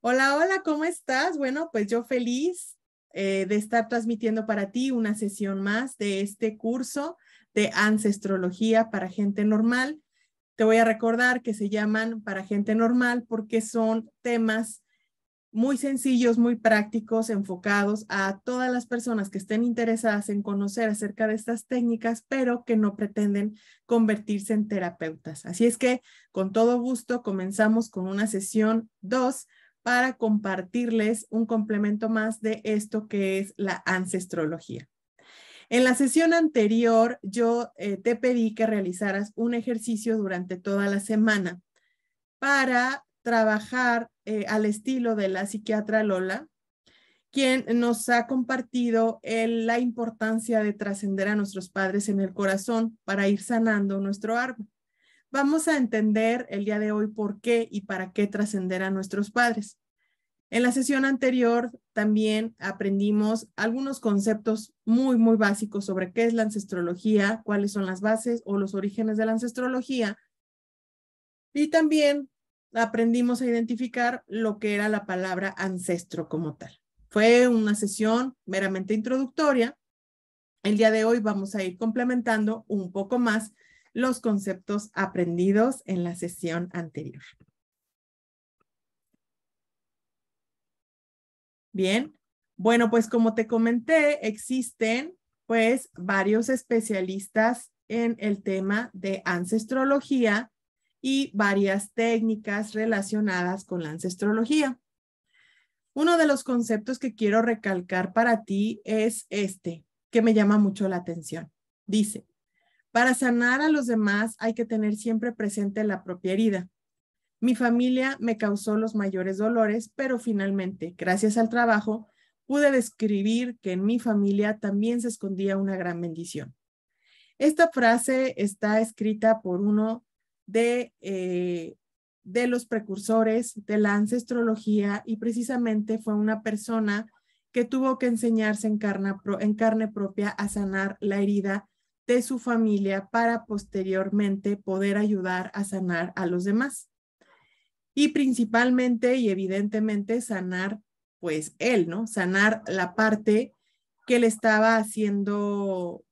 Hola, hola, ¿cómo estás? Bueno, pues yo feliz de estar transmitiendo para ti una sesión más de este curso de ancestrología para gente normal. Te voy a recordar que se llaman para gente normal porque son temas muy sencillos, muy prácticos, enfocados a todas las personas que estén interesadas en conocer acerca de estas técnicas, pero que no pretenden convertirse en terapeutas. Así es que, con todo gusto, comenzamos con una sesión 2 para compartirles un complemento más de esto que es la ancestrología. En la sesión anterior, yo te pedí que realizaras un ejercicio durante toda la semana para trabajar al estilo de la psiquiatra Lola, quien nos ha compartido la importancia de trascender a nuestros padres en el corazón para ir sanando nuestro árbol. Vamos a entender el día de hoy por qué y para qué trascender a nuestros padres. En la sesión anterior también aprendimos algunos conceptos muy básicos sobre qué es la ancestrología, cuáles son las bases o los orígenes de la ancestrología, y también aprendimos a identificar lo que era la palabra ancestro como tal. Fue una sesión meramente introductoria. El día de hoy vamos a ir complementando un poco más los conceptos aprendidos en la sesión anterior. Bien, bueno, pues como te comenté, existen pues varios especialistas en el tema de ancestrología y varias técnicas relacionadas con la ancestrología. Uno de los conceptos que quiero recalcar para ti es este, que me llama mucho la atención. Dice, para sanar a los demás hay que tener siempre presente la propia herida. Mi familia me causó los mayores dolores, pero finalmente, gracias al trabajo, pude describir que en mi familia también se escondía una gran bendición. Esta frase está escrita por uno de los precursores de la ancestrología y precisamente fue una persona que tuvo que enseñarse en carne propia a sanar la herida de su familia para posteriormente poder ayudar a sanar a los demás. Y principalmente y evidentemente sanar, pues él, ¿no? Sanar la parte que le estaba haciendo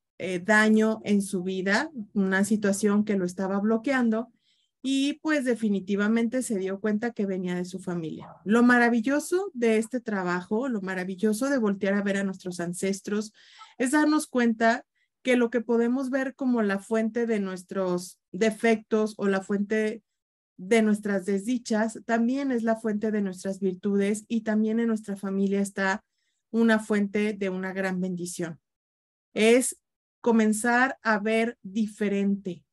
daño en su vida, una situación que lo estaba bloqueando y pues definitivamente se dio cuenta que venía de su familia. Lo maravilloso de este trabajo, lo maravilloso de voltear a ver a nuestros ancestros es darnos cuenta que lo que podemos ver como la fuente de nuestros defectos o la fuente de nuestras desdichas, también es la fuente de nuestras virtudes y también en nuestra familia está una fuente de una gran bendición. Es comenzar a ver diferente,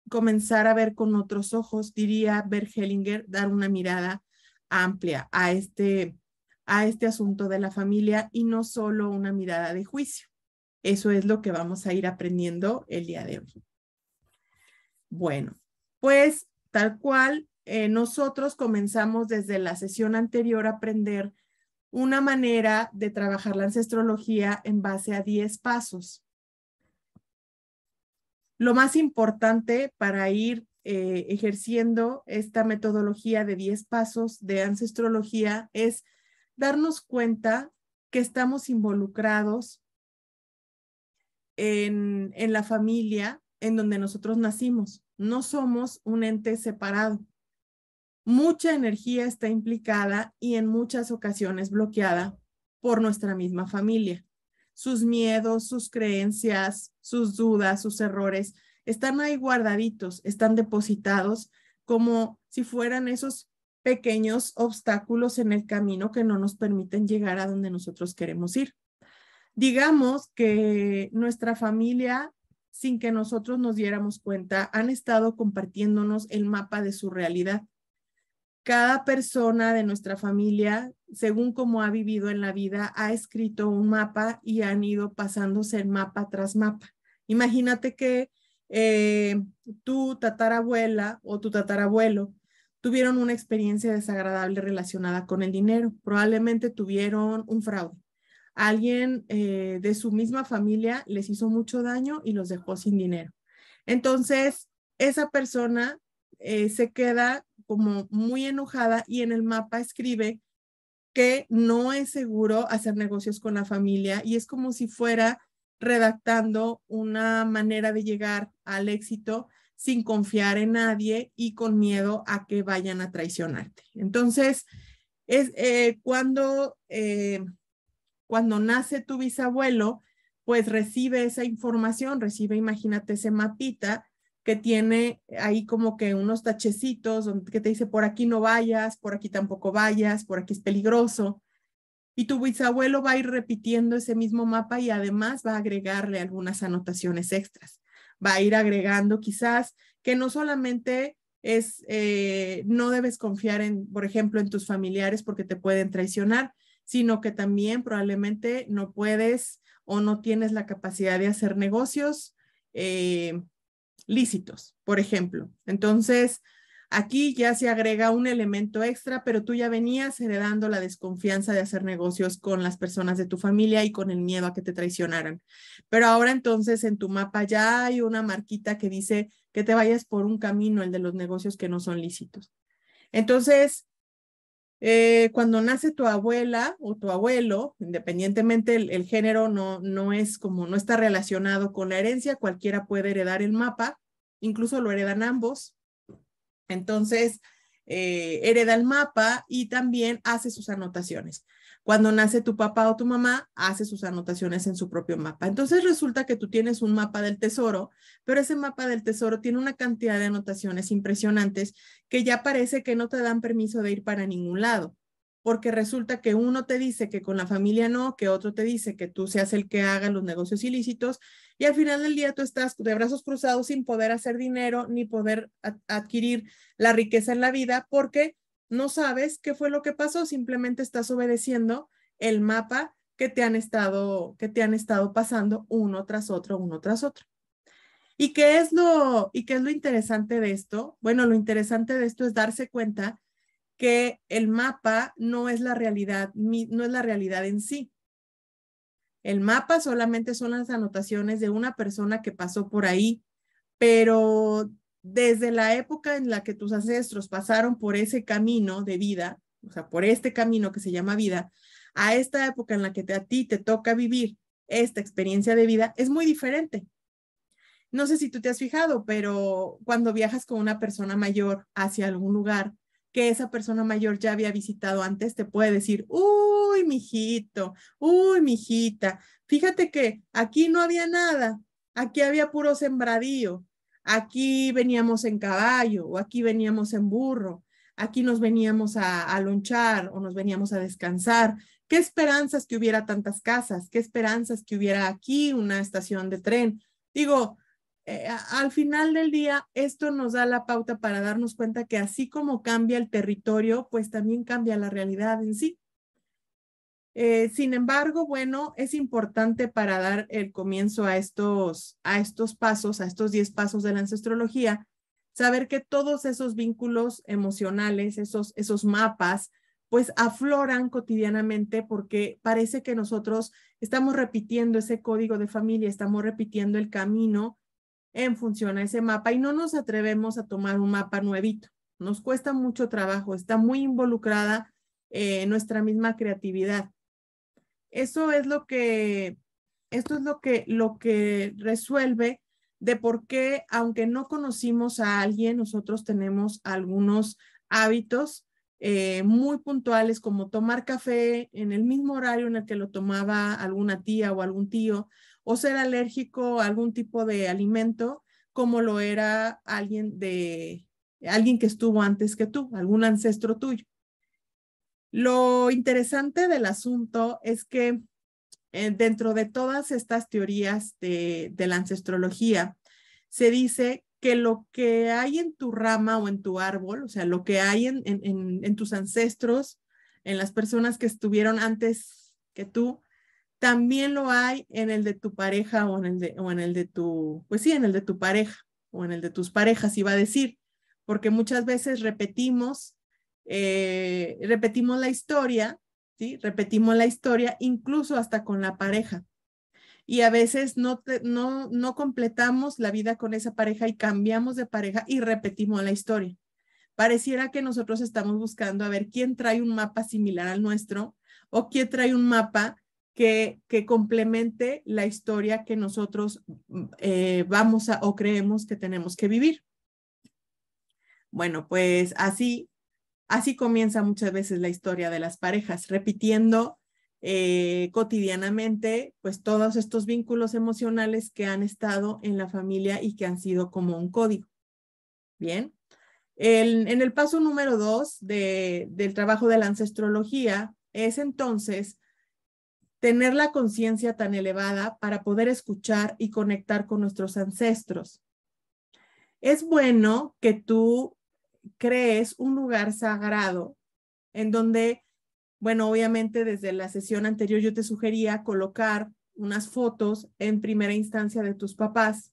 comenzar a ver con otros ojos, diría Bert Hellinger, dar una mirada amplia a este asunto de la familia y no solo una mirada de juicio. Eso es lo que vamos a ir aprendiendo el día de hoy. Bueno, pues tal cual, nosotros comenzamos desde la sesión anterior a aprender una manera de trabajar la ancestrología en base a 10 pasos. Lo más importante para ir ejerciendo esta metodología de 10 pasos de ancestrología es darnos cuenta que estamos involucrados en la familia en donde nosotros nacimos. No somos un ente separado. Mucha energía está implicada y en muchas ocasiones bloqueada por nuestra misma familia. Sus miedos, sus creencias, sus dudas, sus errores están ahí guardaditos, están depositados como si fueran esos pequeños obstáculos en el camino que no nos permiten llegar a donde nosotros queremos ir. Digamos que nuestra familia, sin que nosotros nos diéramos cuenta, han estado compartiéndonos el mapa de su realidad. Cada persona de nuestra familia, según cómo ha vivido en la vida, ha escrito un mapa y han ido pasándose el mapa tras mapa. Imagínate que tu tatarabuela o tu tatarabuelo tuvieron una experiencia desagradable relacionada con el dinero. Probablemente tuvieron un fraude. Alguien de su misma familia les hizo mucho daño y los dejó sin dinero. Entonces, esa persona se queda como muy enojada y en el mapa escribe que no es seguro hacer negocios con la familia y es como si fuera redactando una manera de llegar al éxito sin confiar en nadie y con miedo a que vayan a traicionarte. Entonces, es cuando nace tu bisabuelo, pues recibe esa información, recibe, imagínate, ese mapita que tiene ahí como que unos tachecitos que te dice por aquí no vayas, por aquí tampoco vayas, por aquí es peligroso. Y tu bisabuelo va a ir repitiendo ese mismo mapa y además va a agregarle algunas anotaciones extras. Va a ir agregando quizás que no solamente es, no debes confiar en, por ejemplo, en tus familiares porque te pueden traicionar, sino que también probablemente no puedes o no tienes la capacidad de hacer negocios lícitos, por ejemplo. Entonces, aquí ya se agrega un elemento extra, pero tú ya venías heredando la desconfianza de hacer negocios con las personas de tu familia y con el miedo a que te traicionaran. Pero ahora entonces en tu mapa ya hay una marquita que dice que te vayas por un camino, el de los negocios que no son lícitos. Entonces, cuando nace tu abuela o tu abuelo, independientemente el género no es como, no está relacionado con la herencia, cualquiera puede heredar el mapa, incluso lo heredan ambos. Entonces, hereda el mapa y también hace sus anotaciones. Cuando nace tu papá o tu mamá, hace sus anotaciones en su propio mapa. Entonces resulta que tú tienes un mapa del tesoro, pero ese mapa del tesoro tiene una cantidad de anotaciones impresionantes que ya parece que no te dan permiso de ir para ningún lado, porque resulta que uno te dice que con la familia no, que otro te dice que tú seas el que haga los negocios ilícitos y al final del día tú estás de brazos cruzados sin poder hacer dinero ni poder adquirir la riqueza en la vida porque no sabes qué fue lo que pasó, simplemente estás obedeciendo el mapa que te han estado pasando uno tras otro, uno tras otro. ¿Y qué es lo interesante de esto? Bueno, lo interesante de esto es darse cuenta que el mapa no es la realidad, no es la realidad en sí. El mapa solamente son las anotaciones de una persona que pasó por ahí, pero desde la época en la que tus ancestros pasaron por ese camino de vida, o sea, por este camino que se llama vida, a esta época en la que a ti te toca vivir esta experiencia de vida, es muy diferente. No sé si tú te has fijado, pero cuando viajas con una persona mayor hacia algún lugar que esa persona mayor ya había visitado antes, te puede decir, uy, mijito, uy, mijita, fíjate que aquí no había nada, aquí había puro sembradío, aquí veníamos en caballo o aquí veníamos en burro, aquí nos veníamos a lonchar o nos veníamos a descansar. ¿Qué esperanzas que hubiera tantas casas? ¿Qué esperanzas que hubiera aquí una estación de tren? Digo, al final del día, esto nos da la pauta para darnos cuenta que así como cambia el territorio, pues también cambia la realidad en sí. Sin embargo, bueno, es importante para dar el comienzo a estos pasos, a estos 10 pasos de la ancestrología, saber que todos esos vínculos emocionales, esos mapas, pues afloran cotidianamente porque parece que nosotros estamos repitiendo ese código de familia, estamos repitiendo el camino en función a ese mapa y no nos atrevemos a tomar un mapa nuevito. Nos cuesta mucho trabajo, está muy involucrada nuestra misma creatividad. Eso es esto es lo que resuelve de por qué, aunque no conocimos a alguien, nosotros tenemos algunos hábitos muy puntuales como tomar café en el mismo horario en el que lo tomaba alguna tía o algún tío, o ser alérgico a algún tipo de alimento como lo era alguien que estuvo antes que tú, algún ancestro tuyo. Lo interesante del asunto es que dentro de todas estas teorías de la ancestrología, se dice que lo que hay en tu rama o en tu árbol, o sea, lo que hay en tus ancestros, en las personas que estuvieron antes que tú, también lo hay en el de tu pareja o en el de tu, pues sí, en el de tu pareja o en el de tus parejas, iba a decir, porque muchas veces repetimos la historia, ¿sí? Repetimos la historia incluso hasta con la pareja. Y a veces no completamos la vida con esa pareja y cambiamos de pareja y repetimos la historia. Pareciera que nosotros estamos buscando a ver quién trae un mapa similar al nuestro o quién trae un mapa que complemente la historia que nosotros vamos a o creemos que tenemos que vivir. Bueno, pues así comienza muchas veces la historia de las parejas, repitiendo cotidianamente pues todos estos vínculos emocionales que han estado en la familia y que han sido como un código. Bien. En el paso número 2 del trabajo de la ancestrología es entonces tener la conciencia tan elevada para poder escuchar y conectar con nuestros ancestros. Es bueno que tú crees un lugar sagrado en donde, bueno, obviamente desde la sesión anterior yo te sugería colocar unas fotos en primera instancia de tus papás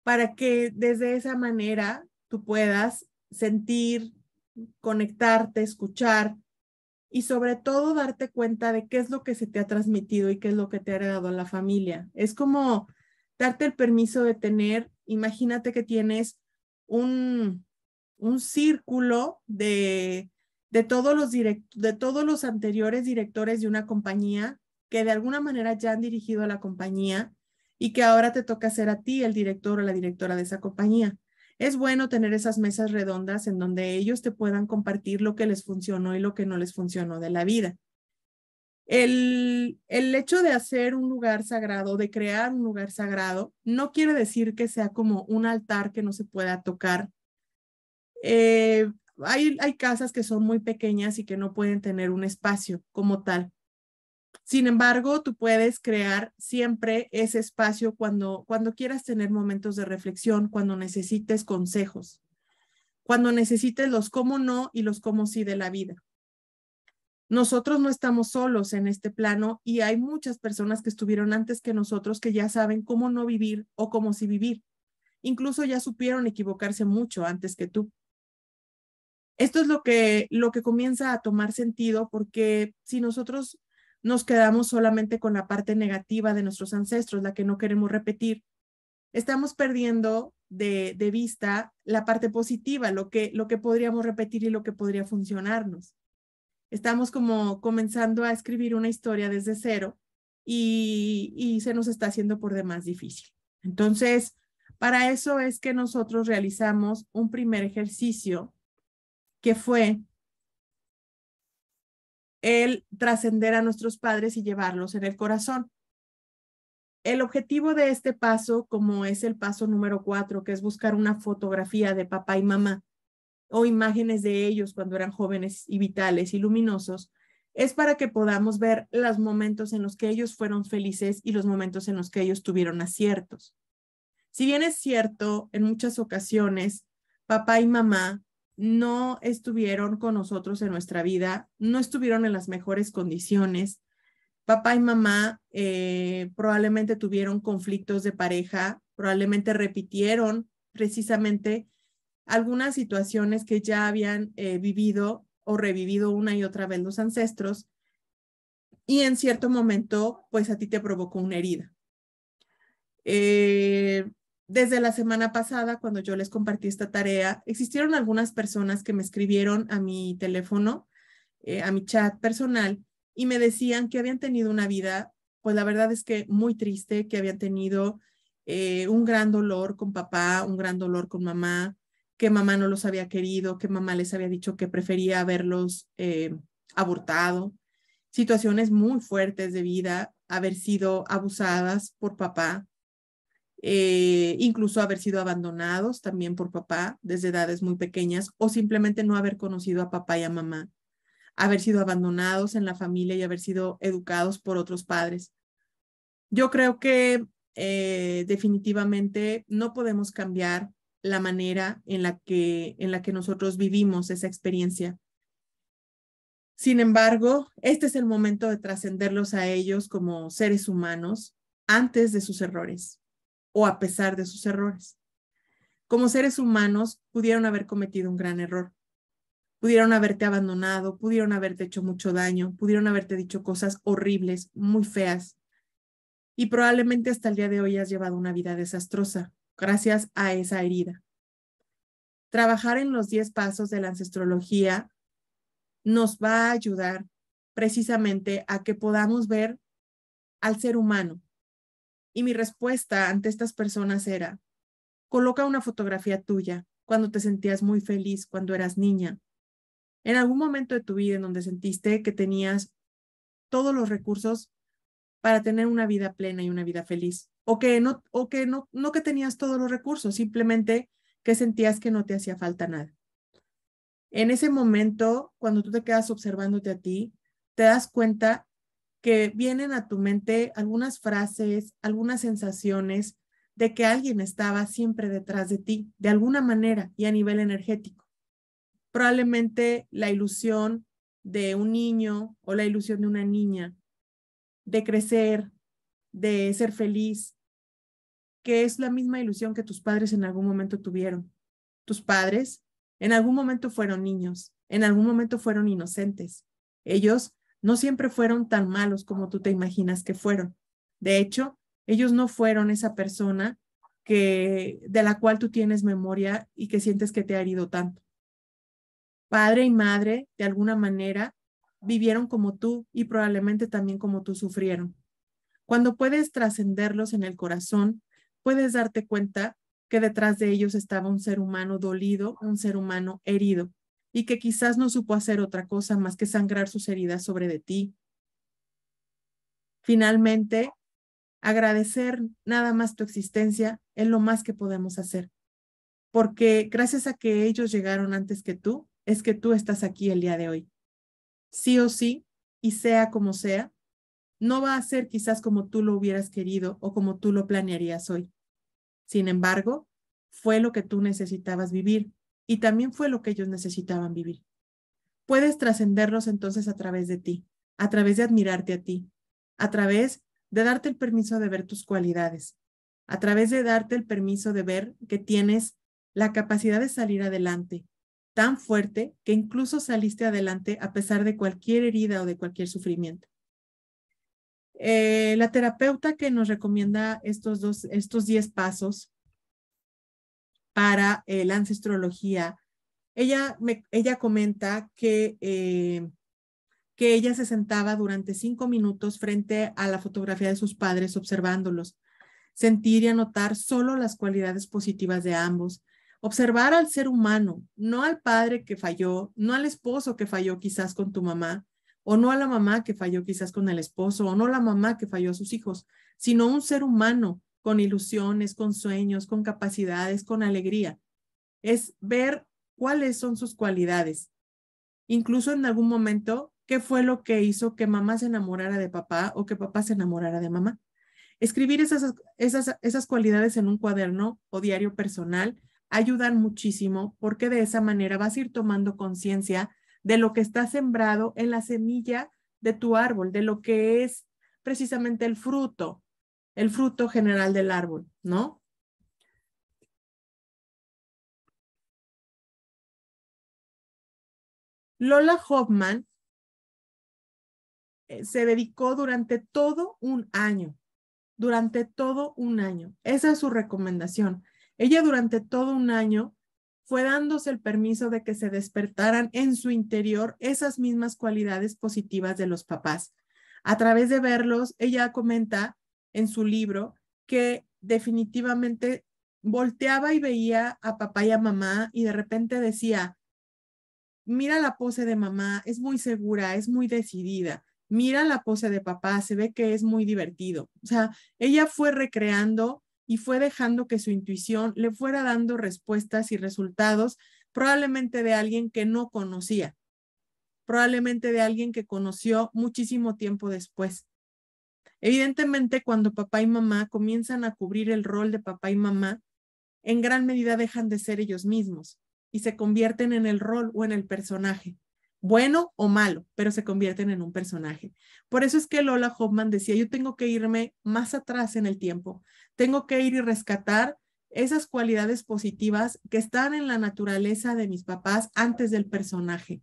para que desde esa manera tú puedas sentir, conectarte, escuchar y sobre todo darte cuenta de qué es lo que se te ha transmitido y qué es lo que te ha heredado la familia. Es como darte el permiso de tener, imagínate que tienes un círculo de todos los anteriores directores de una compañía que de alguna manera ya han dirigido a la compañía y que ahora te toca ser a ti el director o la directora de esa compañía. Es bueno tener esas mesas redondas en donde ellos te puedan compartir lo que les funcionó y lo que no les funcionó de la vida. El hecho de hacer un lugar sagrado, de crear un lugar sagrado, no quiere decir que sea como un altar que no se pueda tocar. Hay casas que son muy pequeñas y que no pueden tener un espacio como tal. Sin embargo, tú puedes crear siempre ese espacio cuando quieras tener momentos de reflexión, cuando necesites consejos, cuando necesites los cómo no y los cómo sí de la vida. Nosotros no estamos solos en este plano y hay muchas personas que estuvieron antes que nosotros que ya saben cómo no vivir o cómo sí vivir. Incluso ya supieron equivocarse mucho antes que tú. Esto es lo que comienza a tomar sentido porque si nosotros nos quedamos solamente con la parte negativa de nuestros ancestros, la que no queremos repetir, estamos perdiendo de vista la parte positiva, lo que podríamos repetir y lo que podría funcionarnos. Estamos como comenzando a escribir una historia desde cero y se nos está haciendo por demás difícil. Entonces, para eso es que nosotros realizamos un primer ejercicio que fue el trascender a nuestros padres y llevarlos en el corazón. El objetivo de este paso, como es el paso número 4, que es buscar una fotografía de papá y mamá o imágenes de ellos cuando eran jóvenes y vitales y luminosos, es para que podamos ver los momentos en los que ellos fueron felices y los momentos en los que ellos tuvieron aciertos. Si bien es cierto, en muchas ocasiones, papá y mamá no estuvieron con nosotros en nuestra vida, no estuvieron en las mejores condiciones. Papá y mamá probablemente tuvieron conflictos de pareja, probablemente repitieron precisamente algunas situaciones que ya habían vivido o revivido una y otra vez los ancestros y en cierto momento, pues a ti te provocó una herida. Desde la semana pasada, cuando yo les compartí esta tarea, existieron algunas personas que me escribieron a mi teléfono, a mi chat personal, y me decían que habían tenido una vida, pues la verdad es que muy triste, que habían tenido un gran dolor con papá, un gran dolor con mamá, que mamá no los había querido, que mamá les había dicho que prefería haberlos abortado, situaciones muy fuertes de vida, haber sido abusadas por papá, incluso haber sido abandonados también por papá desde edades muy pequeñas o simplemente no haber conocido a papá y a mamá, haber sido abandonados en la familia y haber sido educados por otros padres. Yo creo que definitivamente no podemos cambiar la manera en la que nosotros vivimos esa experiencia. Sin embargo, este es el momento de trascenderlos a ellos como seres humanos antes de sus errores o a pesar de sus errores. Como seres humanos pudieron haber cometido un gran error, pudieron haberte abandonado, pudieron haberte hecho mucho daño, pudieron haberte dicho cosas horribles, muy feas y probablemente hasta el día de hoy has llevado una vida desastrosa gracias a esa herida. Trabajar en los 10 pasos de la ancestrología nos va a ayudar precisamente a que podamos ver al ser humano. Y mi respuesta ante estas personas era, coloca una fotografía tuya cuando te sentías muy feliz, cuando eras niña. En algún momento de tu vida en donde sentiste que tenías todos los recursos para tener una vida plena y una vida feliz. O que no que tenías todos los recursos, simplemente que sentías que no te hacía falta nada. En ese momento, cuando tú te quedas observándote a ti, te das cuenta que vienen a tu mente algunas frases, algunas sensaciones de que alguien estaba siempre detrás de ti, de alguna manera y a nivel energético. Probablemente la ilusión de un niño o la ilusión de una niña, de crecer, de ser feliz, que es la misma ilusión que tus padres en algún momento tuvieron. Tus padres en algún momento fueron niños, en algún momento fueron inocentes. Ellos no siempre fueron tan malos como tú te imaginas que fueron. De hecho, ellos no fueron esa persona de la cual tú tienes memoria y que sientes que te ha herido tanto. Padre y madre, de alguna manera, vivieron como tú y probablemente también como tú sufrieron. Cuando puedes trascenderlos en el corazón, puedes darte cuenta que detrás de ellos estaba un ser humano dolido, un ser humano herido, y que quizás no supo hacer otra cosa más que sangrar sus heridas sobre de ti. Finalmente, agradecer nada más tu existencia es lo más que podemos hacer, porque gracias a que ellos llegaron antes que tú, es que tú estás aquí el día de hoy. Sí o sí, y sea como sea, no va a ser quizás como tú lo hubieras querido o como tú lo planearías hoy. Sin embargo, fue lo que tú necesitabas vivir y también fue lo que ellos necesitaban vivir. Puedes trascenderlos entonces a través de ti, a través de admirarte a ti, a través de darte el permiso de ver tus cualidades, a través de darte el permiso de ver que tienes la capacidad de salir adelante, tan fuerte que incluso saliste adelante a pesar de cualquier herida o de cualquier sufrimiento. La terapeuta que nos recomienda estos 10 pasos para la ancestrología, ella comenta que ella se sentaba durante 5 minutos frente a la fotografía de sus padres observándolos, sentir y anotar solo las cualidades positivas de ambos, observar al ser humano, no al padre que falló, no al esposo que falló quizás con tu mamá, o no a la mamá que falló quizás con el esposo, o no a la mamá que falló a sus hijos, sino un ser humano con ilusiones, con sueños, con capacidades, con alegría. Es ver cuáles son sus cualidades. Incluso en algún momento, ¿qué fue lo que hizo que mamá se enamorara de papá o que papá se enamorara de mamá? Escribir esas cualidades en un cuaderno o diario personal ayudan muchísimo porque de esa manera vas a ir tomando conciencia de lo que está sembrado en la semilla de tu árbol, de lo que es precisamente el fruto general del árbol, ¿no? Lola Hoffman se dedicó durante todo un año. Esa es su recomendación. Ella durante todo un año fue dándose el permiso de que se despertaran en su interior esas mismas cualidades positivas de los papás. A través de verlos, ella comenta en su libro que definitivamente volteaba y veía a papá y a mamá y de repente decía, mira la pose de mamá, es muy segura, es muy decidida. Mira la pose de papá, se ve que es muy divertido. O sea, ella fue recreando y fue dejando que su intuición le fuera dando respuestas y resultados, probablemente de alguien que no conocía, probablemente de alguien que conoció muchísimo tiempo después. Evidentemente, cuando papá y mamá comienzan a cubrir el rol de papá y mamá, en gran medida dejan de ser ellos mismos y se convierten en el rol o en el personaje, bueno o malo, pero se convierten en un personaje. Por eso es que Lola Hoffman decía, yo tengo que irme más atrás en el tiempo, tengo que ir y rescatar esas cualidades positivas que están en la naturaleza de mis papás antes del personaje.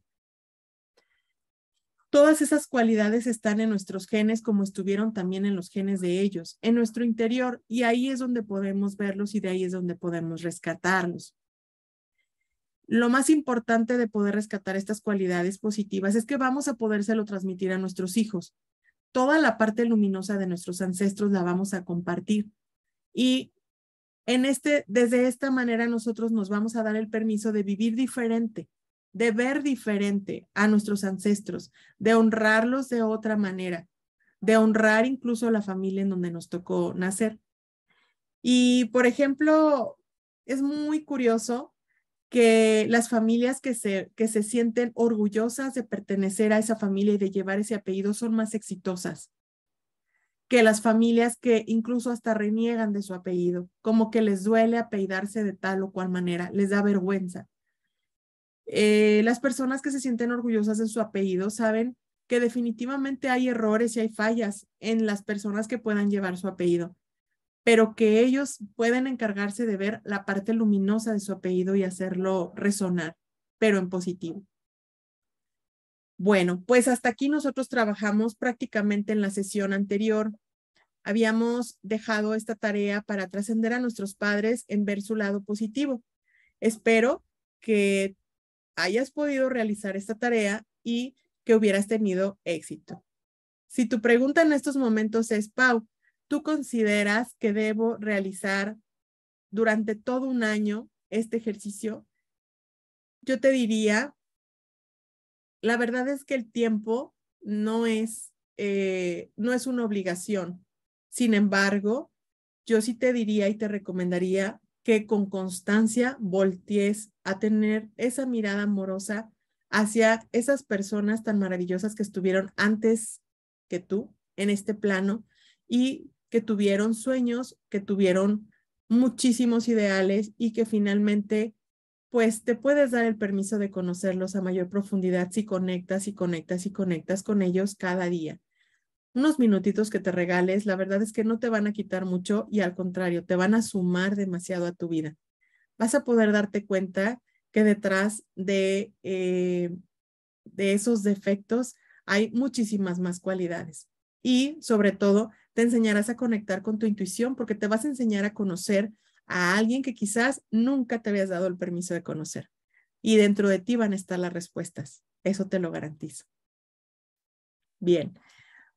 Todas esas cualidades están en nuestros genes como estuvieron también en los genes de ellos, en nuestro interior, y ahí es donde podemos verlos y de ahí es donde podemos rescatarlos. Lo más importante de poder rescatar estas cualidades positivas es que vamos a podérselo transmitir a nuestros hijos. Toda la parte luminosa de nuestros ancestros la vamos a compartir. Y desde esta manera nosotros nos vamos a dar el permiso de vivir diferente, de ver diferente a nuestros ancestros, de honrarlos de otra manera, de honrar incluso a la familia en donde nos tocó nacer. Y, por ejemplo, es muy curioso que las familias que se sienten orgullosas de pertenecer a esa familia y de llevar ese apellido son más exitosas que las familias que incluso hasta reniegan de su apellido, como que les duele apellidarse de tal o cual manera, les da vergüenza. Las personas que se sienten orgullosas de su apellido saben que definitivamente hay errores y hay fallas en las personas que puedan llevar su apellido, pero que ellos pueden encargarse de ver la parte luminosa de su apellido y hacerlo resonar, pero en positivo. Bueno, pues hasta aquí nosotros trabajamos prácticamente en la sesión anterior. Habíamos dejado esta tarea para trascender a nuestros padres en ver su lado positivo. Espero que hayas podido realizar esta tarea y que hubieras tenido éxito. Si tu pregunta en estos momentos es, Pau, ¿tú consideras que debo realizar durante todo un año este ejercicio? Yo te diría, la verdad es que el tiempo no es una obligación. Sin embargo, yo sí te diría y te recomendaría que con constancia voltees a tener esa mirada amorosa hacia esas personas tan maravillosas que estuvieron antes que tú en este plano y que tuvieron sueños, que tuvieron muchísimos ideales y que finalmente pues te puedes dar el permiso de conocerlos a mayor profundidad si conectas y conectas y conectas con ellos cada día. Unos minutitos que te regales, la verdad es que no te van a quitar mucho y al contrario, te van a sumar demasiado a tu vida. Vas a poder darte cuenta que detrás de esos defectos hay muchísimas más cualidades. Y sobre todo, te enseñarás a conectar con tu intuición porque te vas a enseñar a conocer a alguien que quizás nunca te habías dado el permiso de conocer. Y dentro de ti van a estar las respuestas. Eso te lo garantizo. Bien.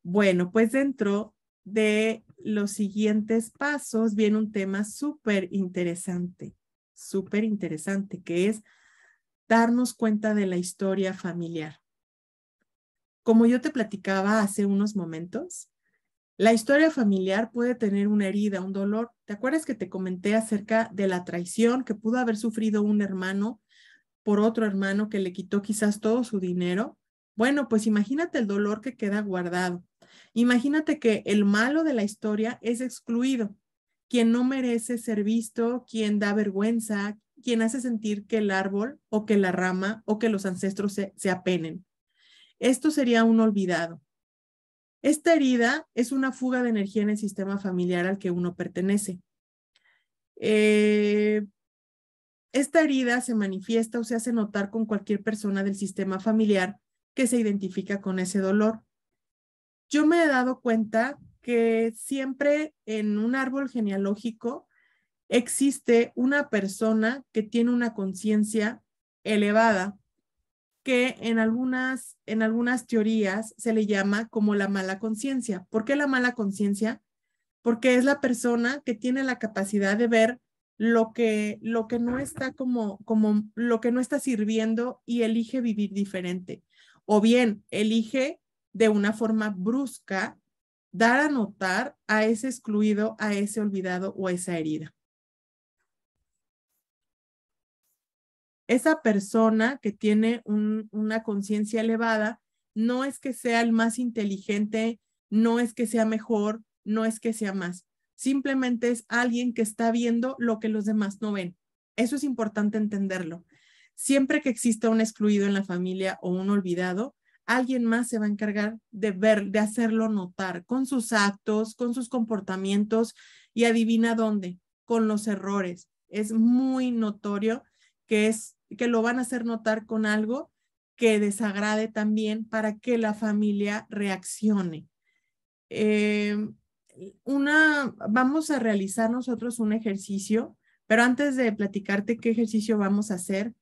Bueno, pues dentro de los siguientes pasos viene un tema súper interesante, que es darnos cuenta de la historia familiar. Como yo te platicaba hace unos momentos, la historia familiar puede tener una herida, un dolor. ¿Te acuerdas que te comenté acerca de la traición que pudo haber sufrido un hermano por otro hermano que le quitó quizás todo su dinero? Bueno, pues imagínate el dolor que queda guardado. Imagínate que el malo de la historia es excluido, quien no merece ser visto, quien da vergüenza, quien hace sentir que el árbol o que la rama o que los ancestros se apenen. Esto sería un olvidado. Esta herida es una fuga de energía en el sistema familiar al que uno pertenece. Esta herida se manifiesta o se hace notar con cualquier persona del sistema familiar que se identifica con ese dolor. Yo me he dado cuenta que siempre en un árbol genealógico existe una persona que tiene una conciencia elevada, que en algunas teorías se le llama como la mala conciencia. ¿Por qué la mala conciencia? Porque es la persona que tiene la capacidad de ver lo que no está como lo que no está sirviendo y elige vivir diferente. O bien elige de una forma brusca dar a notar a ese excluido, a ese olvidado o a esa herida. Esa persona que tiene una conciencia elevada no es que sea el más inteligente, no es que sea mejor, no es que sea más. Simplemente es alguien que está viendo lo que los demás no ven. Eso es importante entenderlo. Siempre que exista un excluido en la familia o un olvidado, alguien más se va a encargar de ver, de hacerlo notar con sus actos, con sus comportamientos y adivina dónde, con los errores. Es muy notorio que lo van a hacer notar con algo que desagrade también para que la familia reaccione. Vamos a realizar nosotros un ejercicio, pero antes de platicarte qué ejercicio vamos a hacer,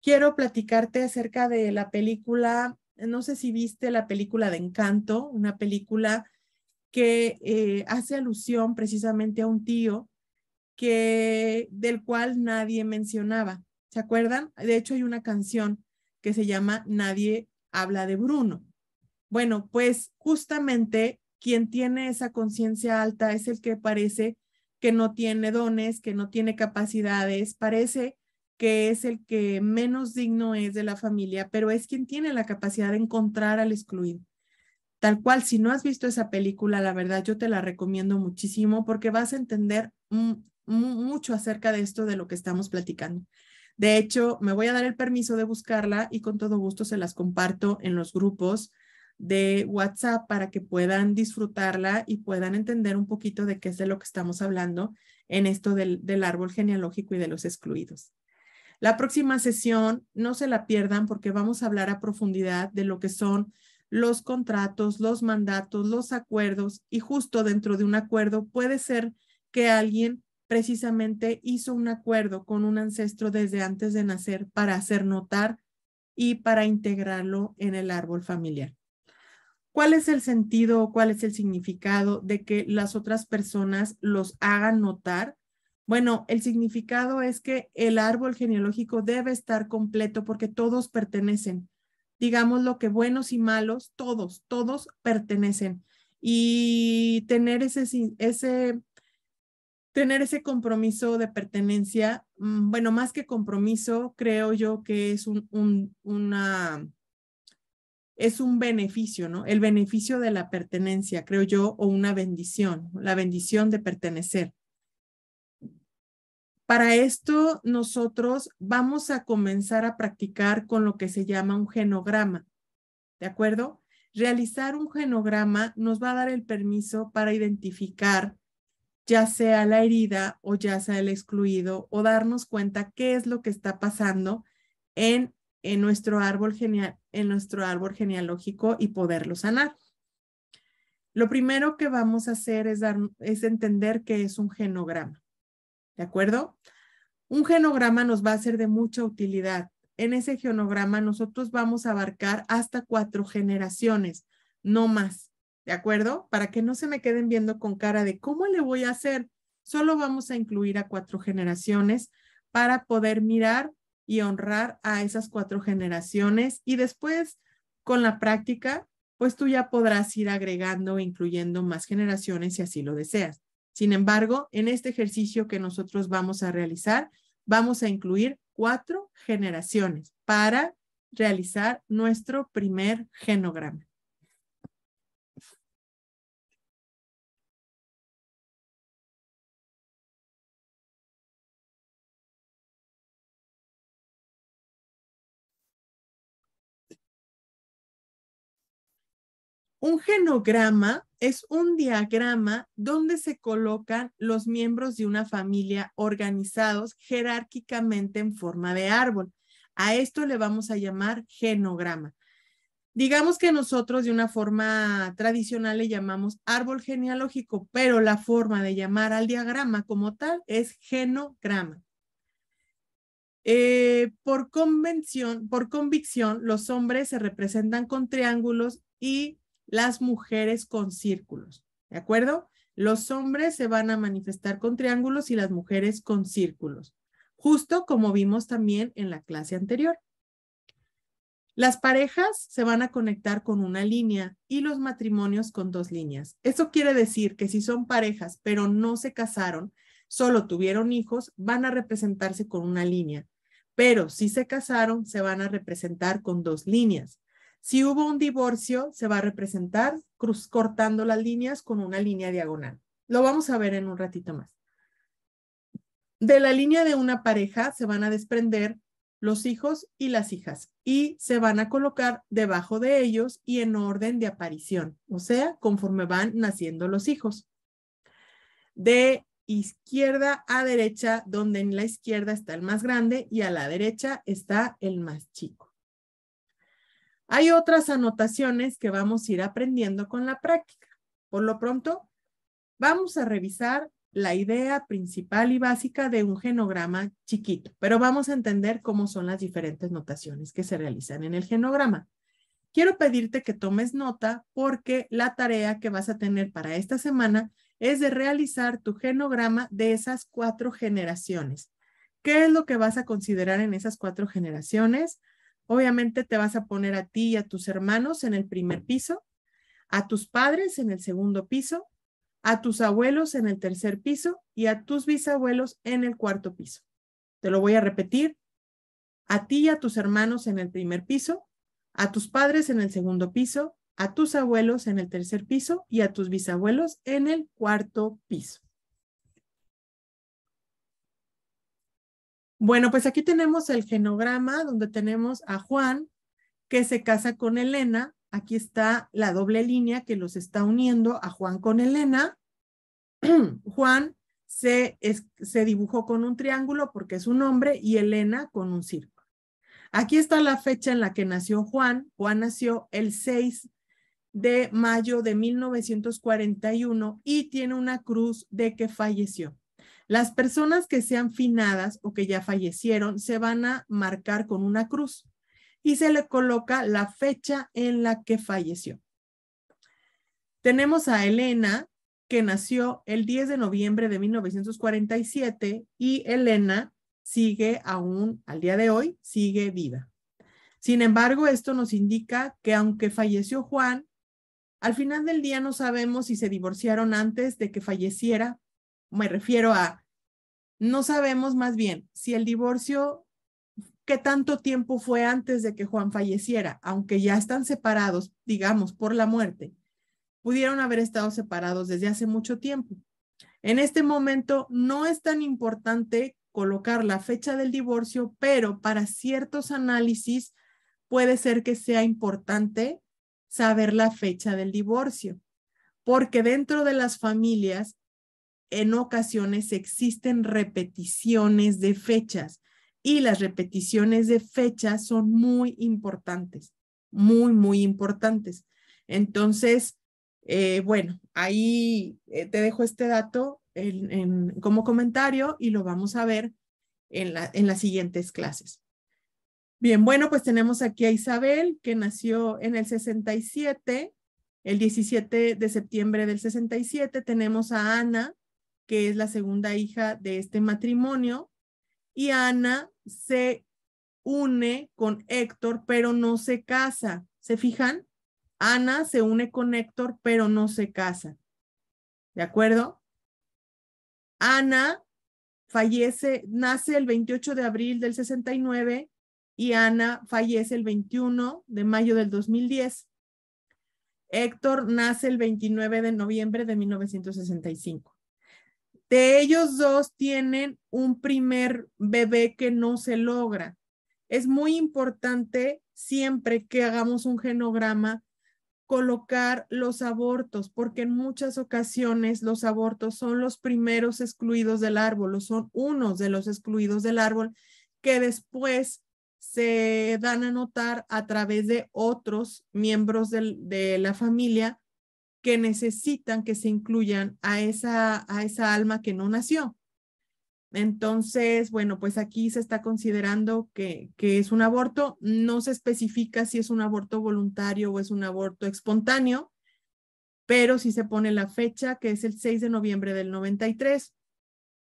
quiero platicarte acerca de la película, no sé si viste la película de Encanto, una película que hace alusión precisamente a un tío del cual nadie mencionaba. ¿Se acuerdan? De hecho, hay una canción que se llama Nadie habla de Bruno. Bueno, pues justamente quien tiene esa conciencia alta es el que parece que no tiene dones, que no tiene capacidades, parece que es el que menos digno es de la familia, pero es quien tiene la capacidad de encontrar al excluido. Tal cual, si no has visto esa película, la verdad yo te la recomiendo muchísimo porque vas a entender mucho acerca de esto de lo que estamos platicando. De hecho, me voy a dar el permiso de buscarla y con todo gusto se las comparto en los grupos de WhatsApp para que puedan disfrutarla y puedan entender un poquito de qué es de lo que estamos hablando en esto del árbol genealógico y de los excluidos. La próxima sesión, no se la pierdan porque vamos a hablar a profundidad de lo que son los contratos, los mandatos, los acuerdos y justo dentro de un acuerdo puede ser que alguien precisamente hizo un acuerdo con un ancestro desde antes de nacer para hacer notar y para integrarlo en el árbol familiar. ¿Cuál es el sentido o cuál es el significado de que las otras personas los hagan notar? Bueno, el significado es que el árbol genealógico debe estar completo porque todos pertenecen. Digamos lo que buenos y malos, todos pertenecen. Y tener ese compromiso de pertenencia, bueno, más que compromiso, creo yo que es es un beneficio, ¿no? El beneficio de la pertenencia, creo yo, o una bendición, la bendición de pertenecer. Para esto, nosotros vamos a comenzar a practicar con lo que se llama un genograma, ¿de acuerdo? Realizar un genograma nos va a dar el permiso para identificar ya sea la herida o ya sea el excluido o darnos cuenta qué es lo que está pasando en nuestro árbol genealógico y poderlo sanar. Lo primero que vamos a hacer es entender qué es un genograma, ¿de acuerdo? Un genograma nos va a ser de mucha utilidad. En ese genograma nosotros vamos a abarcar hasta 4 generaciones, no más, ¿de acuerdo? Para que no se me queden viendo con cara de ¿cómo le voy a hacer? Solo vamos a incluir a 4 generaciones para poder mirar y honrar a esas 4 generaciones y después con la práctica, pues tú ya podrás ir agregando e incluyendo más generaciones si así lo deseas. Sin embargo, en este ejercicio que nosotros vamos a realizar, vamos a incluir 4 generaciones para realizar nuestro primer genograma. Un genograma es un diagrama donde se colocan los miembros de una familia organizados jerárquicamente en forma de árbol. A esto le vamos a llamar genograma. Digamos que nosotros de una forma tradicional le llamamos árbol genealógico, pero la forma de llamar al diagrama como tal es genograma. Por convicción, los hombres se representan con triángulos y las mujeres con círculos, ¿de acuerdo? Los hombres se van a manifestar con triángulos y las mujeres con círculos, justo como vimos también en la clase anterior. Las parejas se van a conectar con una línea y los matrimonios con 2 líneas. Eso quiere decir que si son parejas pero no se casaron, solo tuvieron hijos, van a representarse con una línea. Pero si se casaron, se van a representar con 2 líneas. Si hubo un divorcio, se va a representar cortando las líneas con una línea diagonal. Lo vamos a ver en un ratito más. De la línea de una pareja se van a desprender los hijos y las hijas y se van a colocar debajo de ellos y en orden de aparición, o sea, conforme van naciendo los hijos. De izquierda a derecha, donde en la izquierda está el más grande y a la derecha está el más chico. Hay otras anotaciones que vamos a ir aprendiendo con la práctica. Por lo pronto, vamos a revisar la idea principal y básica de un genograma chiquito, pero vamos a entender cómo son las diferentes notaciones que se realizan en el genograma. Quiero pedirte que tomes nota porque la tarea que vas a tener para esta semana es de realizar tu genograma de esas 4 generaciones. ¿Qué es lo que vas a considerar en esas 4 generaciones? Obviamente te vas a poner a ti y a tus hermanos en el primer piso, a tus padres en el segundo piso, a tus abuelos en el tercer piso y a tus bisabuelos en el cuarto piso. Te lo voy a repetir. A ti y a tus hermanos en el primer piso, a tus padres en el segundo piso, a tus abuelos en el tercer piso y a tus bisabuelos en el cuarto piso. Bueno, pues aquí tenemos el genograma donde tenemos a Juan que se casa con Elena. Aquí está la doble línea que los está uniendo a Juan con Elena. Juan se dibujó con un triángulo porque es un hombre y Elena con un círculo. Aquí está la fecha en la que nació Juan. Juan nació el 6 de mayo de 1941 y tiene una cruz de que falleció. Las personas que sean finadas o que ya fallecieron se van a marcar con una cruz y se le coloca la fecha en la que falleció. Tenemos a Elena, que nació el 10 de noviembre de 1947 y Elena sigue aún, al día de hoy, sigue viva. Sin embargo, esto nos indica que aunque falleció Juan, al final del día no sabemos si se divorciaron antes de que falleciera. Me refiero a, no sabemos más bien si el divorcio, qué tanto tiempo fue antes de que Juan falleciera, aunque ya están separados, digamos, por la muerte. Pudieron haber estado separados desde hace mucho tiempo. En este momento no es tan importante colocar la fecha del divorcio, pero para ciertos análisis puede ser que sea importante saber la fecha del divorcio, porque dentro de las familias en ocasiones existen repeticiones de fechas y las repeticiones de fechas son muy importantes, muy, muy importantes. Entonces, bueno, ahí te dejo este dato como comentario y lo vamos a ver en las siguientes clases. Bien, bueno, pues tenemos aquí a Isabel, que nació en el 67, el 17 de septiembre del 67. Tenemos a Ana, que es la segunda hija de este matrimonio, y Ana se une con Héctor, pero no se casa. ¿Se fijan? Ana se une con Héctor, pero no se casa. ¿De acuerdo? Ana nace el 28 de abril del 69 y Ana fallece el 21 de mayo del 2010. Héctor nace el 29 de noviembre de 1965. De ellos dos tienen un primer bebé que no se logra. Es muy importante siempre que hagamos un genograma colocar los abortos, porque en muchas ocasiones los abortos son los primeros excluidos del árbol, o son unos de los excluidos del árbol que después se dan a notar a través de otros miembros de la familia que necesitan que se incluyan a esa alma que no nació. Entonces, bueno, pues aquí se está considerando que es un aborto. No se especifica si es un aborto voluntario o es un aborto espontáneo, pero sí se pone la fecha, que es el 6 de noviembre del 93.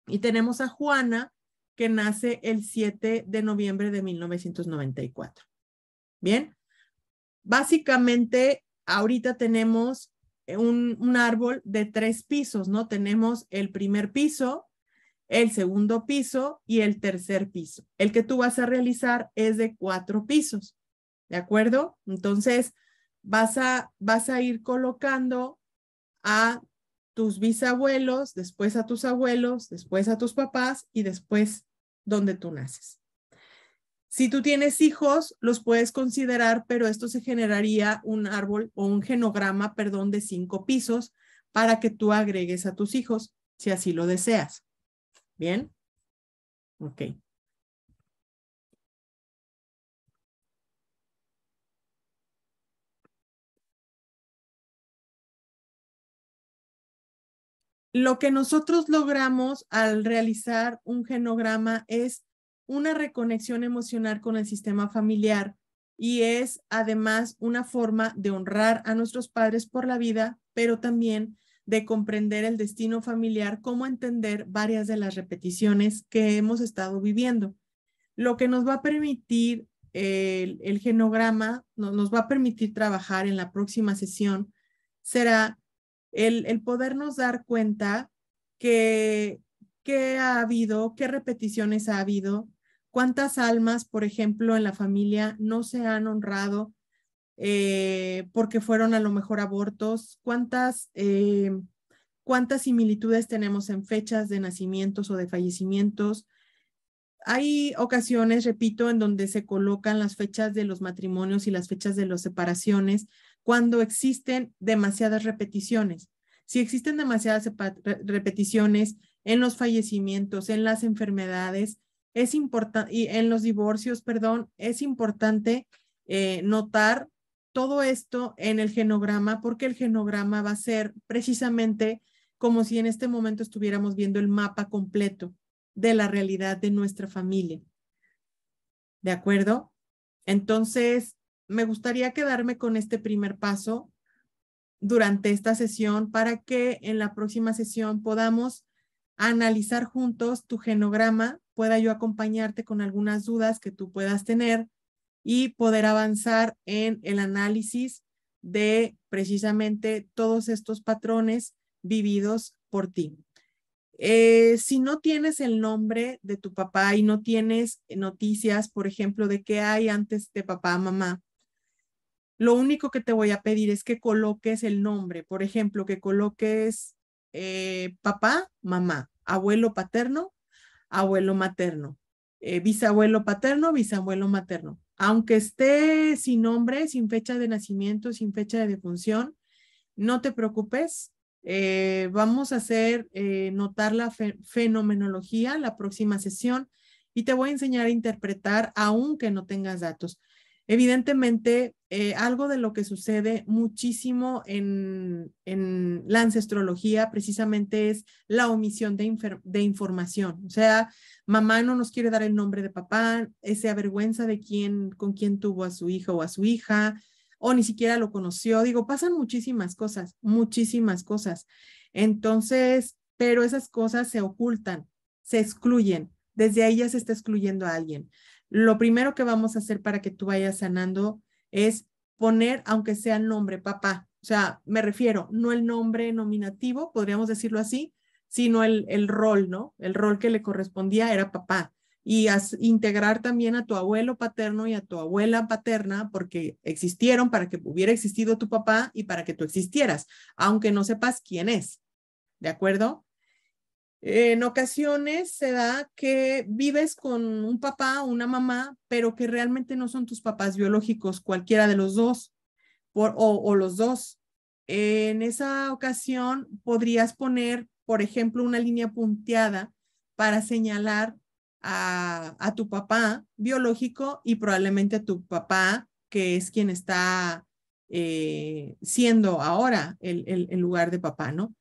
Y tenemos a Juana, que nace el 7 de noviembre de 1994. Bien, básicamente ahorita tenemos un árbol de 3 pisos, ¿no? Tenemos el primer piso, el segundo piso y el tercer piso. El que tú vas a realizar es de 4 pisos, ¿de acuerdo? Entonces, vas a ir colocando a tus bisabuelos, después a tus abuelos, después a tus papás y después donde tú naces. Si tú tienes hijos, los puedes considerar, pero esto se generaría un árbol o un genograma, perdón, de 5 pisos para que tú agregues a tus hijos, si así lo deseas. ¿Bien? Ok. Lo que nosotros logramos al realizar un genograma es una reconexión emocional con el sistema familiar y es además una forma de honrar a nuestros padres por la vida, pero también de comprender el destino familiar, cómo entender varias de las repeticiones que hemos estado viviendo. Lo que nos va a permitir el genograma, nos va a permitir trabajar en la próxima sesión, será el podernos dar cuenta que ha habido, qué repeticiones ha habido, cuántas almas, por ejemplo, en la familia no se han honrado porque fueron a lo mejor abortos, cuántas similitudes tenemos en fechas de nacimientos o de fallecimientos. Hay ocasiones, repito, en donde se colocan las fechas de los matrimonios y las fechas de las separaciones cuando existen demasiadas repeticiones. Si existen demasiadas repeticiones en los fallecimientos, en las enfermedades, es importante, y en los divorcios, perdón, es importante notar todo esto en el genograma, porque el genograma va a ser precisamente como si en este momento estuviéramos viendo el mapa completo de la realidad de nuestra familia. ¿De acuerdo? Entonces, me gustaría quedarme con este primer paso durante esta sesión para que en la próxima sesión podamos analizar juntos tu genograma, pueda yo acompañarte con algunas dudas que tú puedas tener y poder avanzar en el análisis de precisamente todos estos patrones vividos por ti. Si no tienes el nombre de tu papá y no tienes noticias, por ejemplo, de qué hay antes de papá, mamá, lo único que te voy a pedir es que coloques el nombre. Por ejemplo, que coloques papá, mamá, abuelo paterno, abuelo materno, bisabuelo paterno, bisabuelo materno. Aunque esté sin nombre, sin fecha de nacimiento, sin fecha de defunción, no te preocupes. Vamos a hacer notar la fenomenología la próxima sesión y te voy a enseñar a interpretar aunque no tengas datos. Evidentemente, algo de lo que sucede muchísimo en la ancestrología precisamente es la omisión de información. O sea, mamá no nos quiere dar el nombre de papá, se avergüenza de con quién tuvo a su hijo o a su hija, o ni siquiera lo conoció. Digo, pasan muchísimas cosas, muchísimas cosas. Entonces, pero esas cosas se ocultan, se excluyen. Desde ahí ya se está excluyendo a alguien. Lo primero que vamos a hacer para que tú vayas sanando es poner, aunque sea el nombre, papá. O sea, me refiero, no el nombre nominativo, podríamos decirlo así, sino el rol, ¿no? El rol que le correspondía era papá. Y integrar también a tu abuelo paterno y a tu abuela paterna, porque existieron para que hubiera existido tu papá y para que tú existieras, aunque no sepas quién es. ¿De acuerdo? En ocasiones se da que vives con un papá o una mamá, pero que realmente no son tus papás biológicos, cualquiera de los dos, o los dos. En esa ocasión podrías poner, por ejemplo, una línea punteada para señalar a tu papá biológico y probablemente a tu papá, que es quien está siendo ahora el lugar de papá, ¿no?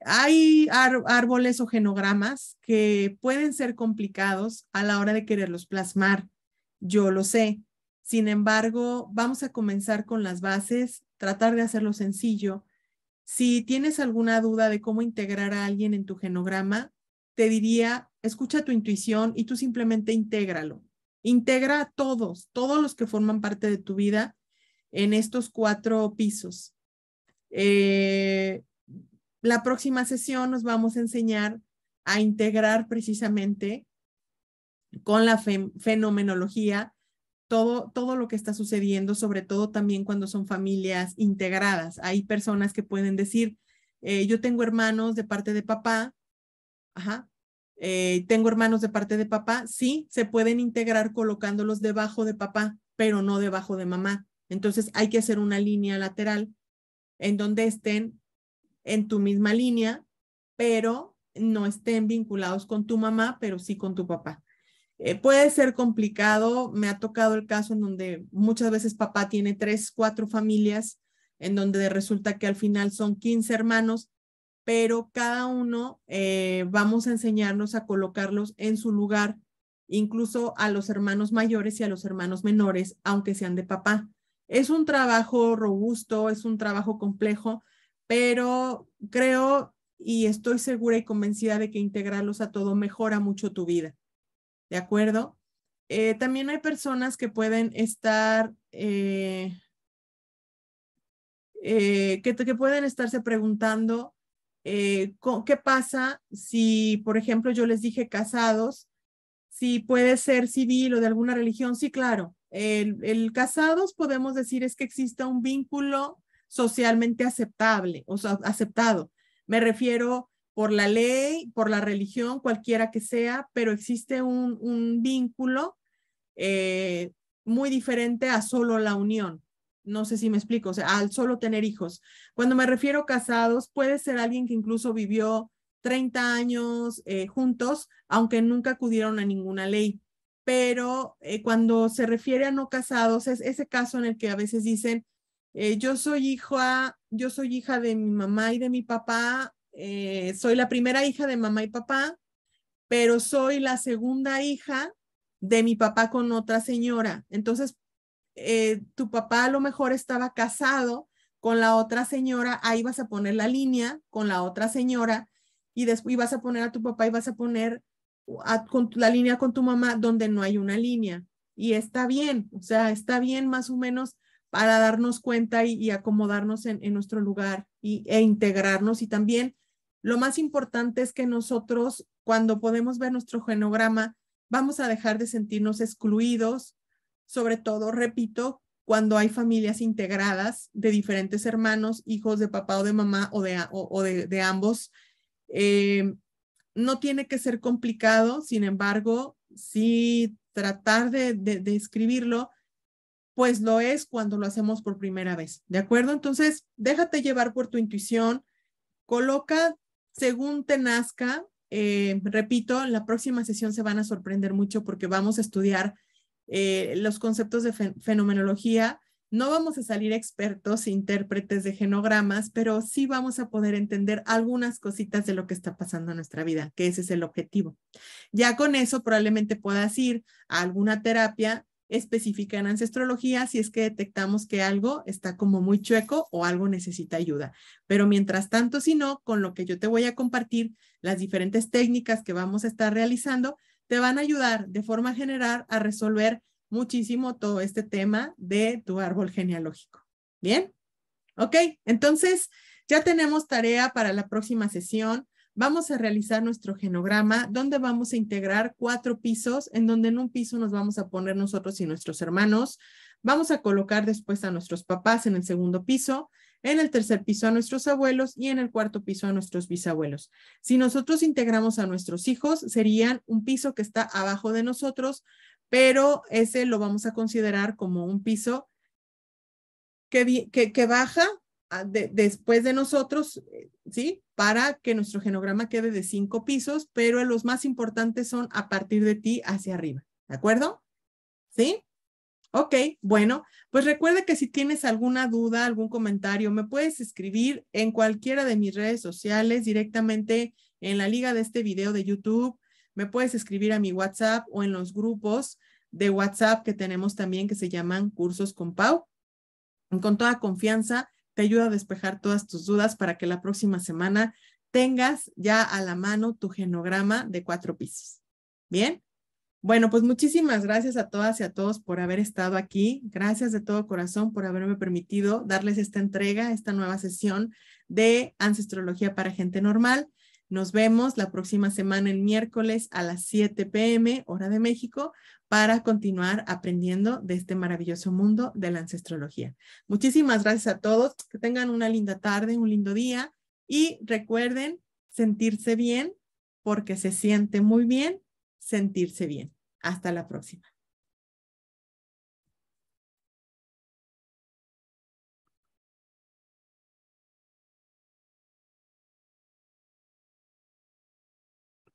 Hay árboles o genogramas que pueden ser complicados a la hora de quererlos plasmar. Yo lo sé. Sin embargo, vamos a comenzar con las bases, tratar de hacerlo sencillo. Si tienes alguna duda de cómo integrar a alguien en tu genograma, te diría, escucha tu intuición y tú simplemente intégralo. Integra a todos los que forman parte de tu vida en estos 4 pisos. La próxima sesión nos vamos a enseñar a integrar precisamente con la fenomenología todo lo que está sucediendo, sobre todo también cuando son familias integradas. Hay personas que pueden decir, yo tengo hermanos de parte de papá, ajá, tengo hermanos de parte de papá, sí, se pueden integrar colocándolos debajo de papá, pero no debajo de mamá. Entonces hay que hacer una línea lateral en donde estén en tu misma línea, pero no estén vinculados con tu mamá, pero sí con tu papá. Puede ser complicado, me ha tocado el caso en donde muchas veces papá tiene 3, 4 familias, en donde resulta que al final son 15 hermanos pero cada uno vamos a enseñarnos a colocarlos en su lugar, incluso a los hermanos mayores y a los hermanos menores, aunque sean de papá. Es un trabajo robusto, es un trabajo complejo, pero creo y estoy segura y convencida de que integrarlos a todo mejora mucho tu vida. ¿De acuerdo? También hay personas que pueden estar, que pueden estarse preguntando qué pasa si, por ejemplo, yo les dije casados, si puede ser civil o de alguna religión. Sí, claro. El casados podemos decir es que exista un vínculo socialmente aceptable, o sea, aceptado. Me refiero por la ley, por la religión, cualquiera que sea, pero existe un vínculo muy diferente a solo la unión. No sé si me explico, o sea, al solo tener hijos. Cuando me refiero a casados, puede ser alguien que incluso vivió 30 años juntos, aunque nunca acudieron a ninguna ley. Pero cuando se refiere a no casados, es ese caso en el que a veces dicen, yo soy hija de mi mamá y de mi papá, soy la primera hija de mamá y papá, pero soy la segunda hija de mi papá con otra señora. Entonces, tu papá a lo mejor estaba casado con la otra señora, ahí vas a poner la línea con la otra señora y después vas a poner a tu papá y vas a poner con la línea con tu mamá donde no hay una línea. Y está bien, o sea, está bien más o menos para darnos cuenta y acomodarnos en nuestro lugar e integrarnos. Y también lo más importante es que nosotros, cuando podemos ver nuestro genograma, vamos a dejar de sentirnos excluidos, sobre todo, repito, cuando hay familias integradas de diferentes hermanos, hijos de papá o de mamá o de ambos. No tiene que ser complicado, sin embargo, sí tratar de escribirlo, pues lo es cuando lo hacemos por primera vez, ¿de acuerdo? Entonces, déjate llevar por tu intuición, coloca según te nazca. Repito, en la próxima sesión se van a sorprender mucho porque vamos a estudiar los conceptos de fenomenología. No vamos a salir expertos, intérpretes de genogramas, pero sí vamos a poder entender algunas cositas de lo que está pasando en nuestra vida, que ese es el objetivo. Ya con eso probablemente puedas ir a alguna terapia específica en ancestrología si es que detectamos que algo está como muy chueco o algo necesita ayuda. Pero mientras tanto, si no, con lo que yo te voy a compartir, las diferentes técnicas que vamos a estar realizando, te van a ayudar de forma general a resolver muchísimo todo este tema de tu árbol genealógico. ¿Bien? Ok, entonces ya tenemos tarea para la próxima sesión. Vamos a realizar nuestro genograma donde vamos a integrar 4 pisos, en donde en un piso nos vamos a poner nosotros y nuestros hermanos. Vamos a colocar después a nuestros papás en el segundo piso, en el tercer piso a nuestros abuelos y en el cuarto piso a nuestros bisabuelos. Si nosotros integramos a nuestros hijos, serían un piso que está abajo de nosotros, pero ese lo vamos a considerar como un piso que baja después de nosotros, ¿sí? Para que nuestro genograma quede de 5 pisos, pero los más importantes son a partir de ti hacia arriba, ¿de acuerdo? ¿Sí? Ok, bueno, pues recuerda que si tienes alguna duda, algún comentario, me puedes escribir en cualquiera de mis redes sociales, directamente en la liga de este video de YouTube, me puedes escribir a mi WhatsApp o en los grupos de WhatsApp que tenemos también que se llaman Cursos con Pau. Con toda confianza, te ayuda a despejar todas tus dudas para que la próxima semana tengas ya a la mano tu genograma de 4 pisos. ¿Bien? Bueno, pues muchísimas gracias a todas y a todos por haber estado aquí. Gracias de todo corazón por haberme permitido darles esta entrega, esta nueva sesión de Ancestrología para Gente Normal. Nos vemos la próxima semana el miércoles a las 7 p.m. hora de México para continuar aprendiendo de este maravilloso mundo de la ancestrología. Muchísimas gracias a todos. Que tengan una linda tarde, un lindo día y recuerden sentirse bien porque se siente muy bien sentirse bien. Hasta la próxima.